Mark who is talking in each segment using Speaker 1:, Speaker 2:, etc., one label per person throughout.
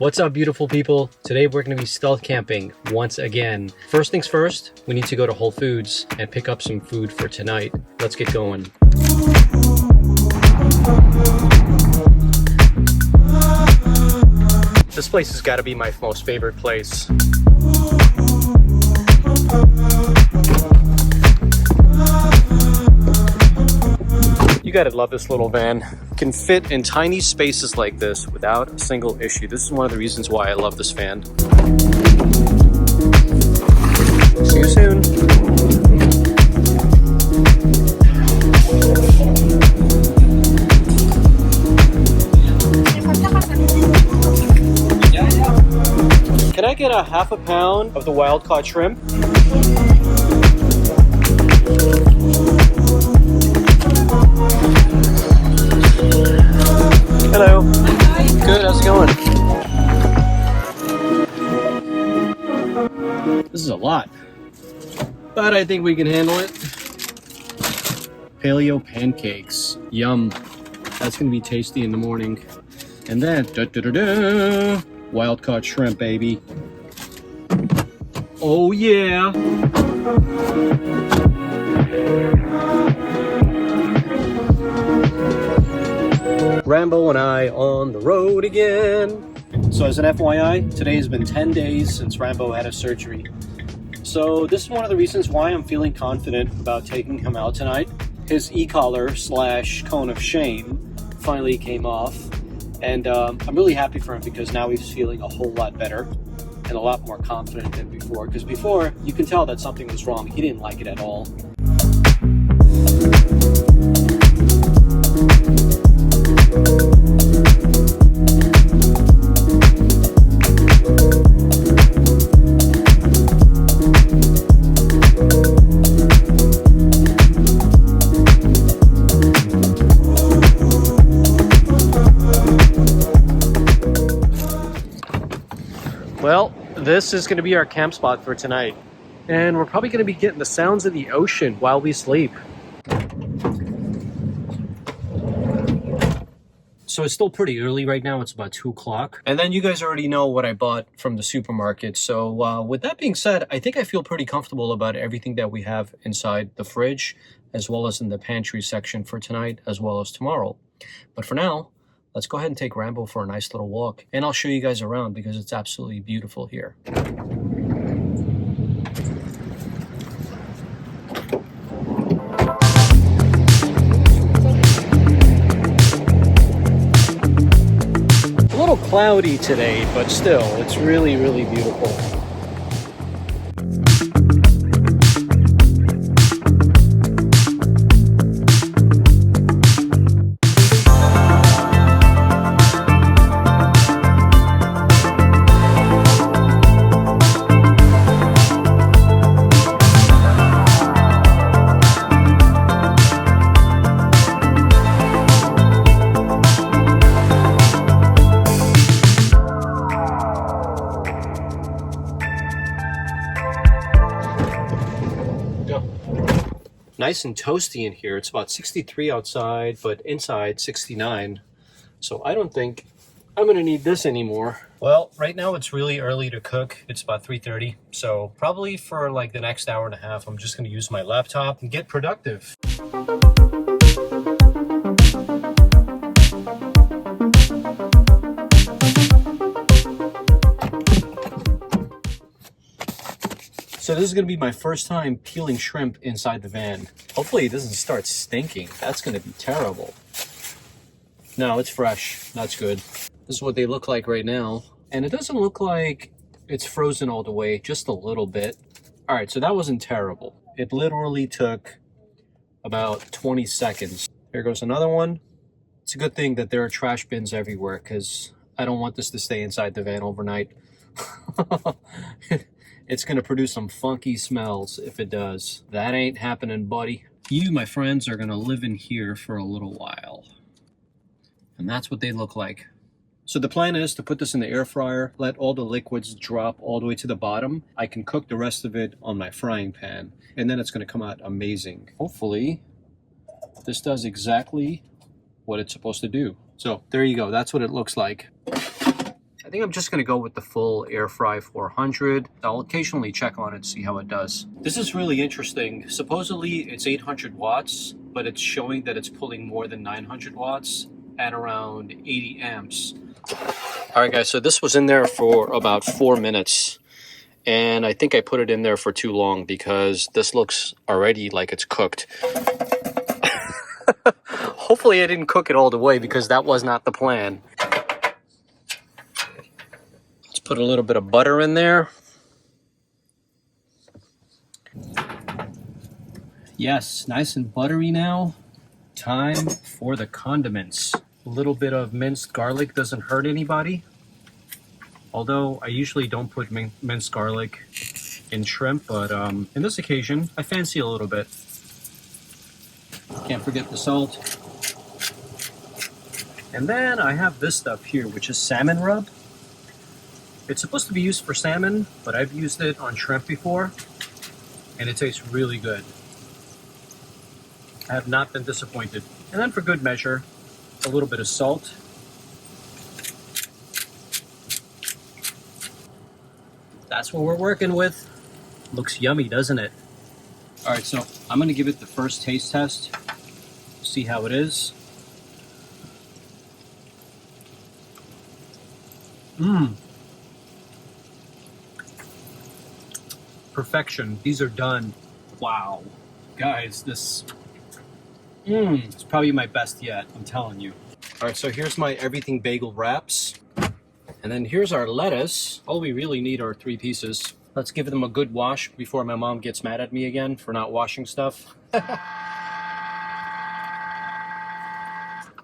Speaker 1: What's up, beautiful people? Today we're going to be stealth camping once again. First things first, we need to go to Whole Foods and pick up some food for tonight. Let's get going. This place has got to be my most favorite place. You gotta love this little van. It can fit in tiny spaces like this without a single issue. This is one of the reasons why I love this van. See you soon. Can I get a half a pound of the wild-caught shrimp? Hello. Good, how's it going? This is a lot, but I think we can handle it. Paleo pancakes. Yum. That's gonna be tasty in the morning. And then, wild-caught shrimp, baby. Oh yeah. Rambo and I on the road again. So as an FYI, today has been 10 days since Rambo had a surgery. So this is one of the reasons why I'm feeling confident about taking him out tonight. His e-collar / cone of shame finally came off. And I'm really happy for him because now he's feeling a whole lot better and a lot more confident than before. Because before, you can tell that something was wrong. He didn't like it at all. Well, this is going to be our camp spot for tonight. And we're probably going to be getting the sounds of the ocean while we sleep. So it's still pretty early right now. It's about 2 o'clock. And then you guys already know what I bought from the supermarket. So with that being said, I think I feel pretty comfortable about everything that we have inside the fridge, as well as in the pantry section for tonight, as well as tomorrow. But for now, let's go ahead and take Rambo for a nice little walk. And I'll show you guys around because it's absolutely beautiful here. A little cloudy today, but still, it's really, really beautiful. Nice and toasty in here. It's about 63 outside, but inside 69. So I don't think I'm gonna need this anymore. Well, right now it's really early to cook. It's about 3:30. So probably for like the next hour and a half, I'm just gonna use my laptop and get productive. So this is going to be my first time peeling shrimp inside the van. Hopefully it doesn't start stinking. That's going to be terrible. No, it's fresh. That's good. This is what they look like right now. And it doesn't look like it's frozen all the way, just a little bit. All right, so that wasn't terrible. It literally took about 20 seconds. Here goes another one. It's a good thing that there are trash bins everywhere because I don't want this to stay inside the van overnight. It's going to produce some funky smells if it does. That ain't happening, buddy. You, my friends, are going to live in here for a little while. And that's what they look like. So the plan is to put this in the air fryer, let all the liquids drop all the way to the bottom. I can cook the rest of it on my frying pan, and then it's going to come out amazing. Hopefully, this does exactly what it's supposed to do. So there you go. That's what it looks like. I think I'm just going to go with the full air fry 400. I'll occasionally check on it, see how it does. This is really interesting. Supposedly it's 800 watts, but it's showing that it's pulling more than 900 watts at around 80 amps. All right, guys, so this was in there for about 4 minutes. And I think I put it in there for too long because this looks already like it's cooked. Hopefully I didn't cook it all the way because that was not the plan. Let's put a little bit of butter in there. Yes, nice and buttery now. Time for the condiments. A little bit of minced garlic doesn't hurt anybody. Although I usually don't put minced garlic in shrimp, but in this occasion, I fancy a little bit. Can't forget the salt. And then I have this stuff here, which is salmon rub. It's supposed to be used for salmon, but I've used it on shrimp before, and it tastes really good. I have not been disappointed. And then for good measure, a little bit of salt. That's what we're working with. Looks yummy, doesn't it? All right, so I'm gonna give it the first taste test. See how it is. Perfection. These are done. Wow. Guys, this it's probably my best yet, I'm telling you. All right, so here's my everything bagel wraps. And then here's our lettuce. All we really need are 3 pieces. Let's give them a good wash before my mom gets mad at me again for not washing stuff. All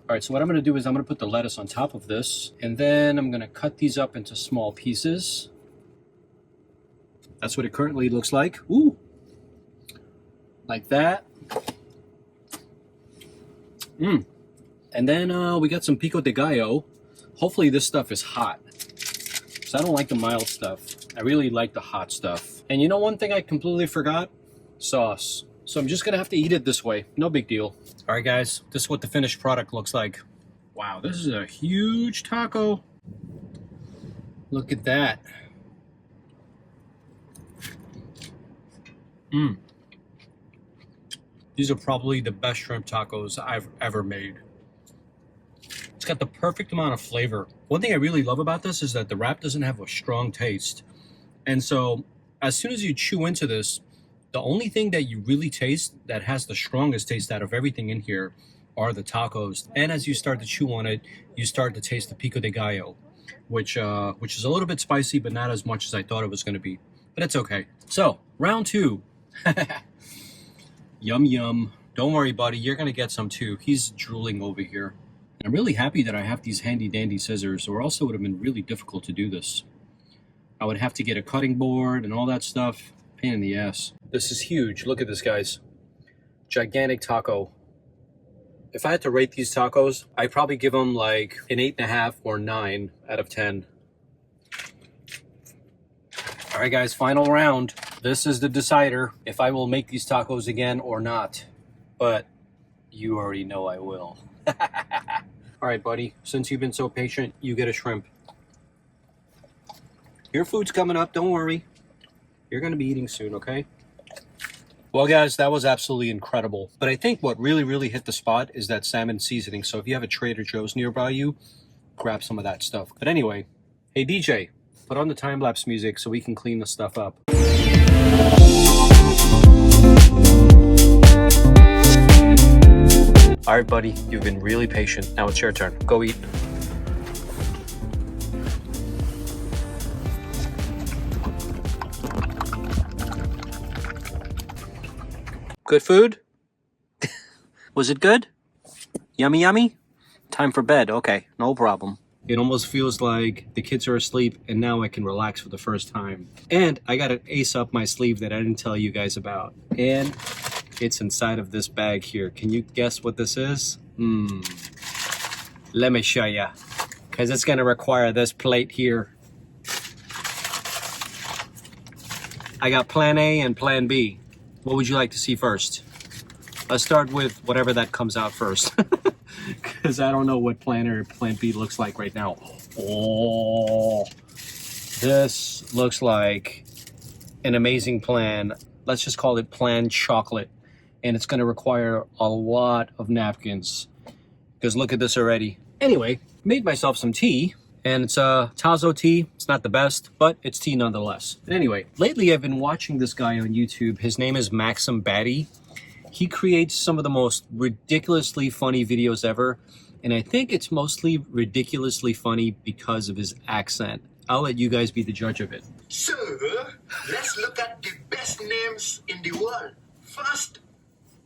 Speaker 1: right, so what I'm gonna do is I'm gonna put the lettuce on top of this, and then I'm gonna cut these up into small pieces. That's what it currently looks like. Ooh, like that. And then we got some pico de gallo. Hopefully this stuff is hot, because I don't like the mild stuff. I really like the hot stuff. And you know one thing I completely forgot? Sauce. So I'm just gonna have to eat it this way. No big deal. All right, guys, this is what the finished product looks like. Wow, this is a huge taco. Look at that. These are probably the best shrimp tacos I've ever made. It's got the perfect amount of flavor. One thing I really love about this is that the wrap doesn't have a strong taste. And so as soon as you chew into this, the only thing that you really taste that has the strongest taste out of everything in here are the tacos. And as you start to chew on it, you start to taste the pico de gallo, which is a little bit spicy, but not as much as I thought it was going to be. But it's okay. So, round 2. Yum, yum. Don't worry, buddy. You're going to get some too. He's drooling over here. I'm really happy that I have these handy dandy scissors, or else it would have been really difficult to do this. I would have to get a cutting board and all that stuff. Pain in the ass. This is huge. Look at this, guys. Gigantic taco. If I had to rate these tacos, I'd probably give them like an 8.5 or 9 out of 10. All right, guys, final round. This is the decider if I will make these tacos again or not. But you already know I will. All right, buddy, since you've been so patient, you get a shrimp. Your food's coming up, don't worry. You're gonna be eating soon, okay? Well, guys, that was absolutely incredible. But I think what really hit the spot is that salmon seasoning. So if you have a Trader Joe's nearby you, grab some of that stuff. But anyway, hey DJ, put on the time-lapse music so we can clean the stuff up. All right, buddy, you've been really patient. Now it's your turn. Go eat. Good food? Was it good? Yummy, yummy? Time for bed. Okay, no problem. It almost feels like the kids are asleep and now I can relax for the first time. And I got an ace up my sleeve that I didn't tell you guys about. And it's inside of this bag here. Can you guess what this is? Let me show you. Because it's going to require this plate here. I got plan A and plan B. What would you like to see first? Let's start with whatever that comes out first. because I don't know what plan A or plan B looks like right now. Oh, this looks like an amazing plan. Let's just call it Plan Chocolate. And it's going to require a lot of napkins because look at this already. Anyway, made myself some tea, and it's a Tazo tea. It's not the best, but it's tea nonetheless. Anyway, lately I've been watching this guy on YouTube. His name is Maxim Batty. He creates some of the most ridiculously funny videos ever, and I think it's mostly ridiculously funny because of his accent. I'll let you guys be the judge of it.
Speaker 2: So, let's look at the best names in the world. First,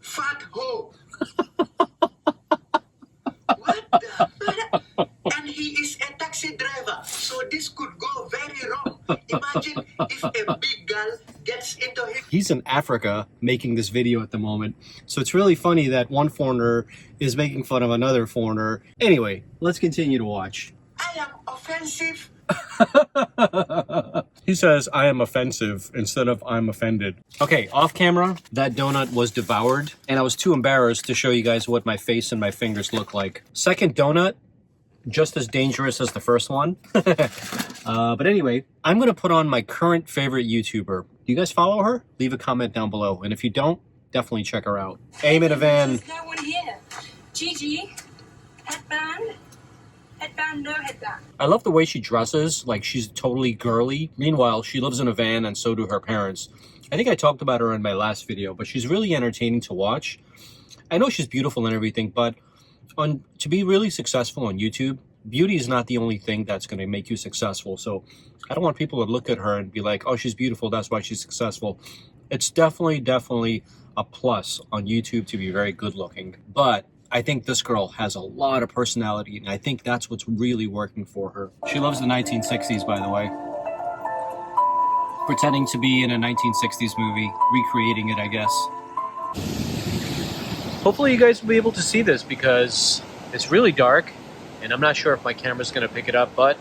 Speaker 2: Fat Ho. What the matter? And he is a taxi driver, so this could go very wrong. Imagine if a big girl gets into him.
Speaker 1: He's in Africa making this video at the moment, so it's really funny that one foreigner is making fun of another foreigner. Anyway, let's continue to watch.
Speaker 2: I am offensive.
Speaker 1: He says, I am offensive instead of I'm offended. Okay, off camera, that donut was devoured, and I was too embarrassed to show you guys what my face and my fingers look like. Second donut, just as dangerous as the first one. But anyway, I'm going to put on my current favorite YouTuber. Do you guys follow her? Leave a comment down below. And if you don't, definitely check her out. Aim in a van.
Speaker 3: There's no one here. Gigi, headband. Headband, no headband.
Speaker 1: I love the way she dresses, like she's totally girly. Meanwhile, she lives in a van and so do her parents. I think I talked about her in my last video, but she's really entertaining to watch. I know she's beautiful and everything, but to be really successful on YouTube, beauty is not the only thing that's going to make you successful. So I don't want people to look at her and be like, oh, she's beautiful, that's why she's successful. It's definitely a plus on YouTube to be very good looking. But I think this girl has a lot of personality, and I think that's what's really working for her. She loves the 1960s, by the way. Pretending to be in a 1960s movie, recreating it, I guess. Hopefully you guys will be able to see this because it's really dark, and I'm not sure if my camera's going to pick it up, but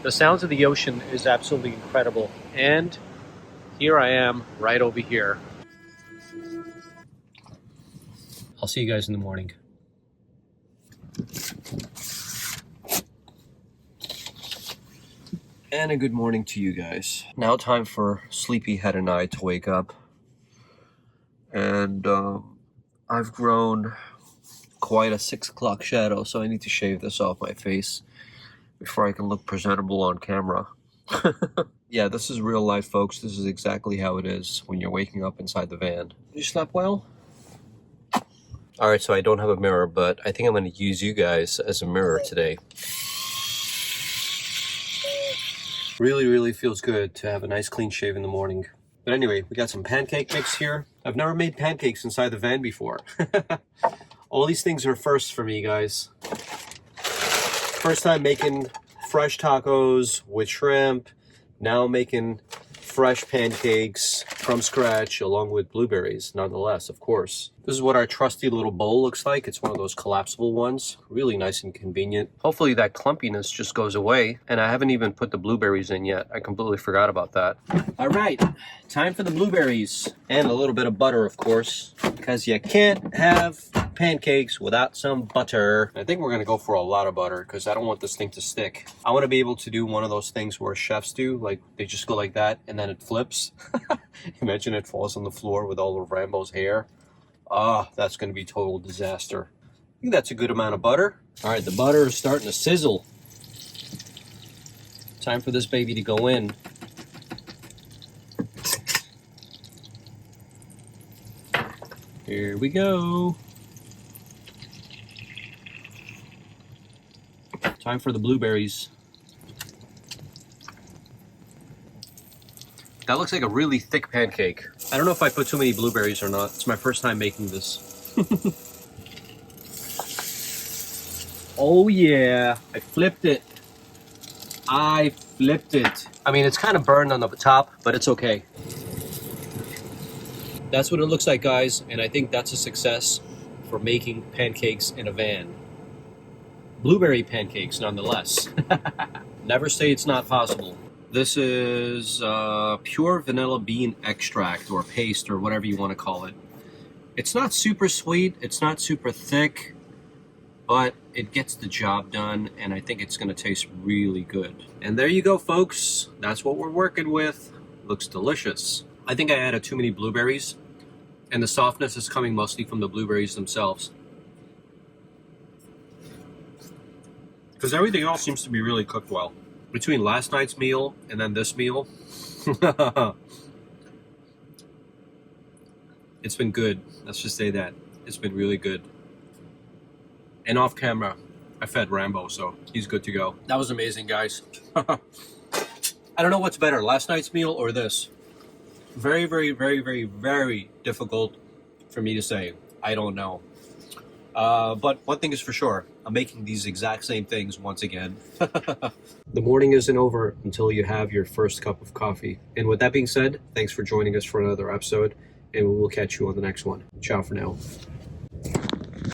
Speaker 1: the sounds of the ocean is absolutely incredible. And here I am, right over here. I'll see you guys in the morning. And a good morning to you guys. Now time for Sleepyhead and I to wake up. And I've grown quite a 6 o'clock shadow, so I need to shave this off my face before I can look presentable on camera. Yeah, this is real life, folks. This is exactly how it is when you're waking up inside the van. You slept well? All right, so I don't have a mirror, but I think I'm going to use you guys as a mirror today. Really feels good to have a nice clean shave in the morning. But anyway, we got some pancake mix here. I've never made pancakes inside the van before. All these things are firsts for me, guys. First time making fresh tacos with shrimp. Now making fresh pancakes from scratch along with blueberries, nonetheless, of course. This is what our trusty little bowl looks like. It's one of those collapsible ones. Really nice and convenient. Hopefully that clumpiness just goes away. And I haven't even put the blueberries in yet. I completely forgot about that. All right, time for the blueberries. And a little bit of butter, of course, because you can't have pancakes without some butter. I think we're gonna go for a lot of butter because I don't want this thing to stick. I want to be able to do one of those things where chefs do, like they just go like that and then it flips. Imagine it falls on the floor with all of Rambo's hair. Ah, that's going to be total disaster. I think that's a good amount of butter. All right, the butter is starting to sizzle. Time for this baby to go in. Here we go. Time for the blueberries. That looks like a really thick pancake. I don't know if I put too many blueberries or not. It's my first time making this. Oh yeah, I flipped it. I flipped it. I mean, it's kind of burned on the top, but it's okay. That's what it looks like, guys, and I think that's a success for making pancakes in a van. Blueberry pancakes, nonetheless. Never say it's not possible. This is pure vanilla bean extract or paste or whatever you want to call it. It's not super sweet. It's not super thick. but it gets the job done, and I think it's going to taste really good. And there you go, folks. That's what we're working with. Looks delicious. I think I added too many blueberries, and the softness is coming mostly from the blueberries themselves. Because everything else seems to be really cooked well. Between last night's meal and then this meal, it's been good. Let's just say that. It's been really good. And off camera, I fed Rambo, so he's good to go. That was amazing, guys. I don't know what's better, last night's meal or this. Very, very, very, very, very difficult for me to say. I don't know. But one thing is for sure, I'm making these exact same things once again. The morning isn't over until you have your first cup of coffee. And with that being said, thanks for joining us for another episode, and we will catch you on the next one. Ciao for now.